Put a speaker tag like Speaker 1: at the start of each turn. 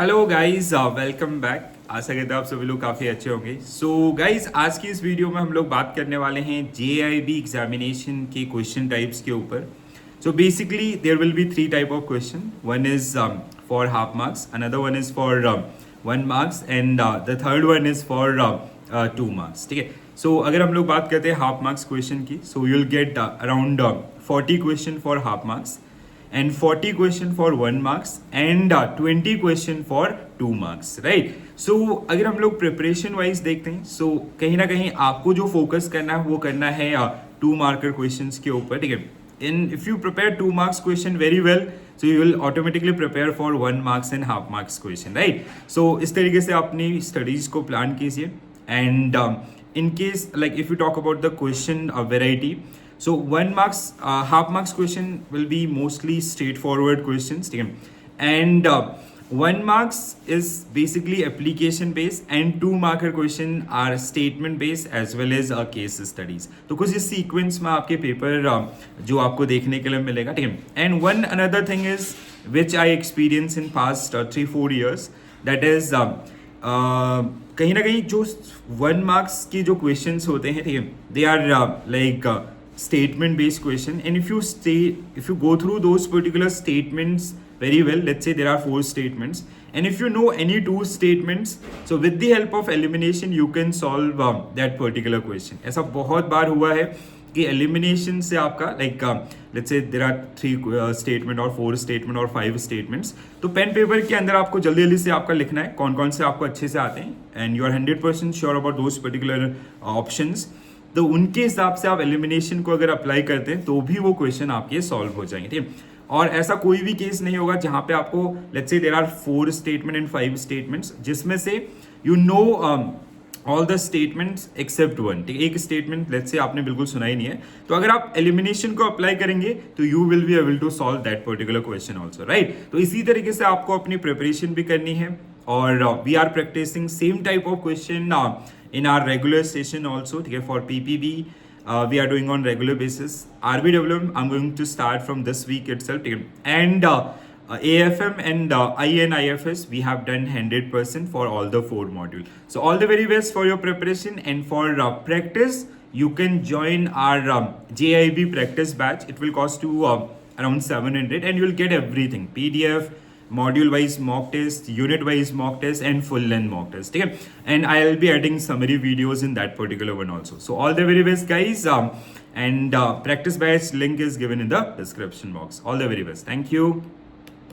Speaker 1: Hello guys, welcome back. आशा करता हूँ आप सभी लोग काफ़ी अच्छे होंगे। सो गाइस, आज की इस वीडियो में हम लोग बात करने वाले हैं JIB एग्जामिनेशन के क्वेश्चन टाइप्स के ऊपर। So basically there will be three type of question. One is for half marks, another one is for 1 marks and the third one is for 2 marks. ठीक है। सो अगर हम लोग बात करते हैं हाफ मार्क्स क्वेश्चन की, so you will get around 40 question for half marks and 40 question for 1 marks and 20 question for 2 marks, right? So अगर हम लोग प्रिपरेशन वाइज देखते हैं, so कहीं ना कहीं आपको जो फोकस करना है वो करना है 2 marker questions के ऊपर। ठीक है। And if you prepare 2 marks question very well, so you will automatically prepare for 1 marks and half marks question, right? So इस तरीके से अपनी स्टडीज को प्लान कीजिए। And in case like if you talk about the question variety, so 1 marks half marks question will be mostly straightforward questions, ठीक है। and 1 marks is basically application based and 2 marker question are statement based as well as case studies। तो कुछ इस sequence में आपके paper जो आपको देखने के लिए मिलेगा, ठीक है। And one another thing is which I experience in past 3-4 years, that is कहीं ना कहीं जो 1 marks के जो क्वेश्चंस होते हैं, ठीक है, they are like statement based question, and if you go through those particular statements very well, let's say there are 4 statements, and if you know any 2 statements, so with the help of elimination you can solve that particular question। ऐसा बहुत बार हुआ है कि elimination से आपका like let's say there are 3 statement और 4 statement और 5 statements, तो पेन पेपर के अंदर आपको जल्दी जल्दी से आपका लिखना है कौन कौन से आपको अच्छे से आते हैं, and you are 100% sure about those particular options. तो उनके हिसाब से आप एलिमिनेशन को अगर अप्लाई करते हैं तो भी वो क्वेश्चन आपके सॉल्व हो जाएंगे, ठीक है। और ऐसा कोई भी केस नहीं होगा जहां पे आपको let's say there are 4 statement and 5 statements जिसमें से you know all the statements except one, ठीक है। एक स्टेटमेंट लेट्स से आपने बिल्कुल सुना ही नहीं है, तो अगर आप एलिमिनेशन को अप्लाई करेंगे तो you will be able to solve that particular question also, right. तो इसी तरीके से आपको अपनी प्रिपरेशन भी करनी है, और we are practising same type of question in our regular session also, ठीक है। for PPB we are doing on regular basis। RBWM I'm going to start from this week itself, ठीक है। and AFM and INIFS we have done 100% for all the 4 modules। so all the very best for your preparation, and for practice you can join our JIB practice batch। it will cost you around 700, and you will get everything, PDF, module wise mock test, unit wise mock test and full length mock test, ठीक है। And I will be adding summary videos in that particular one also. So all the very best guys, and practice batch link is given in the description box. All the very best, thank you.